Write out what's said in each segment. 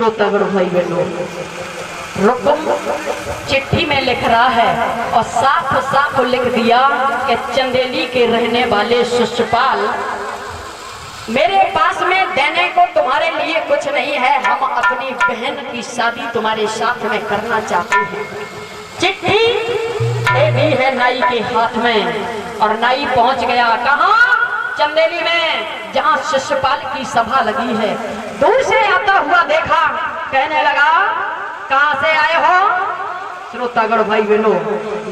श्रोतागण भाई बहनों, रुकुम चिट्ठी में लिख रहा है और साफ साफ लिख दिया कि चंदेली के रहने वाले शिष्यपाल, मेरे पास में देने को तुम्हारे लिए कुछ नहीं है, हम अपनी बहन की शादी तुम्हारे साथ में करना चाहते हैं। चिट्ठी ये भी है नाई के हाथ में और नाई पहुंच गया कहाँ? चंदेली में, जहां शिष्यपाल की सभा लगी है। दूर से आता हुआ देखा, कहने लगा कहां से आए हो? श्रोतागण भाई बहनों,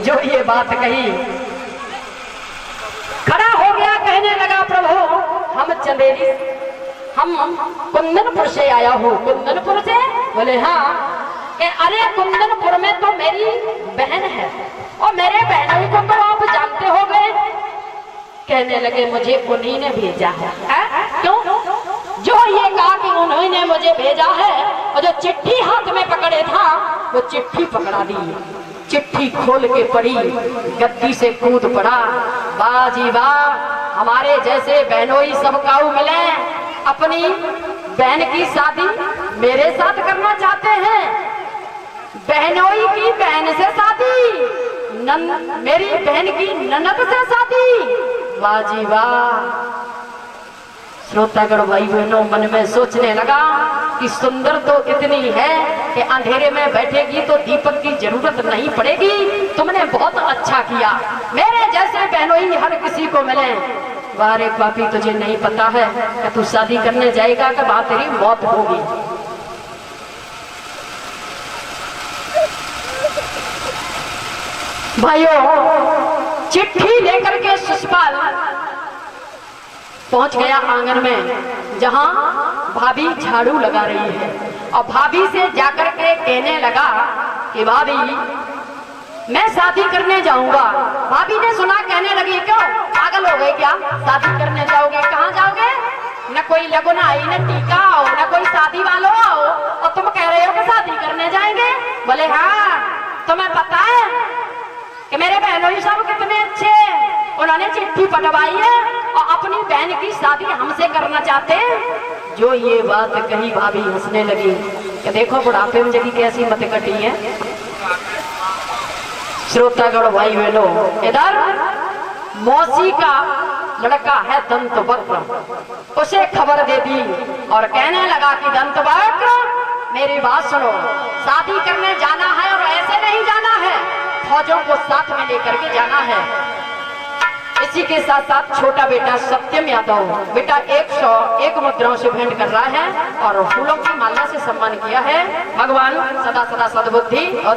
जो ये बात कही खड़ा हो गया, कहने लगा प्रभु हम चंदेली, हम कुंदनपुर से आया हूँ। कुंदनपुर से? बोले हाँ। अरे कुंदनपुर में तो मेरी बहन है और मेरे बहनों को तो आप जानते हो गए। कहने लगे मुझे उन्हीं ने भेजा है। क्यों? जो ये कहा कि उन्होंने मुझे भेजा है, और जो चिट्ठी हाथ में पकड़े था वो चिट्ठी पकड़ा दी। चिट्ठी खोल के पड़ी, गद्दी से कूद पड़ा। वाह जी वाह, हमारे जैसे बहनोई सब काऊ मिले, अपनी बहन की शादी मेरे साथ करना चाहते हैं। बहनोई की बहन से शादी, मेरी बहन की ननद से शादी। वाह जी वाह। श्रोतागण भाई बहनों, मन में सोचने लगा कि सुंदर तो इतनी है कि अंधेरे में बैठेगी तो दीपक की जरूरत नहीं पड़ेगी। तुमने बहुत अच्छा किया, मेरे जैसे बहनोई हर किसी को मिले। वारे पापी, तुझे नहीं पता है कि तू शादी करने जाएगा कि वहां तेरी मौत होगी। भाइयों, चिट्ठी लेकर के शिष्यपाल पहुंच गया आंगन में, जहां भाभी झाड़ू लगा रही है, और भाभी से जाकर के कहने लगा कि भाभी मैं शादी करने जाऊंगा। भाभी ने सुना, कहने लगी क्यों पागल हो गए क्या? शादी करने जाओगे? कहाँ जाओगे? न कोई लगन आई, न टीका आओ, न कोई शादी वालों आओ, और तुम कह रहे हो कि शादी करने जाएंगे? बोले हाँ। तुम्हें पता है कि मेरे बहनों सब कितने अच्छे, उन्होंने चिट्ठी पटवाई है और अपनी बहन की शादी हमसे करना चाहते हैं। जो ये बात कही, भाभी हंसने लगी कि देखो बुढ़ापे में जगी कैसी मत कटी है। श्रोतागण भाई बहनों, इधर मौसी का लड़का है दंत वक्र, उसे खबर दे दी और कहने लगा कि दंत वक्र मेरी बात सुनो, शादी करने जाना है और ऐसे नहीं जाना है, फौजों को साथ में लेकर के जाना है। इसी के साथ साथ छोटा बेटा सत्यम यादव, बेटा 101 मुद्राओं से भेंट कर रहा है और फूलों की माला से सम्मान किया है। भगवान सदा सदा सद्बुद्धि और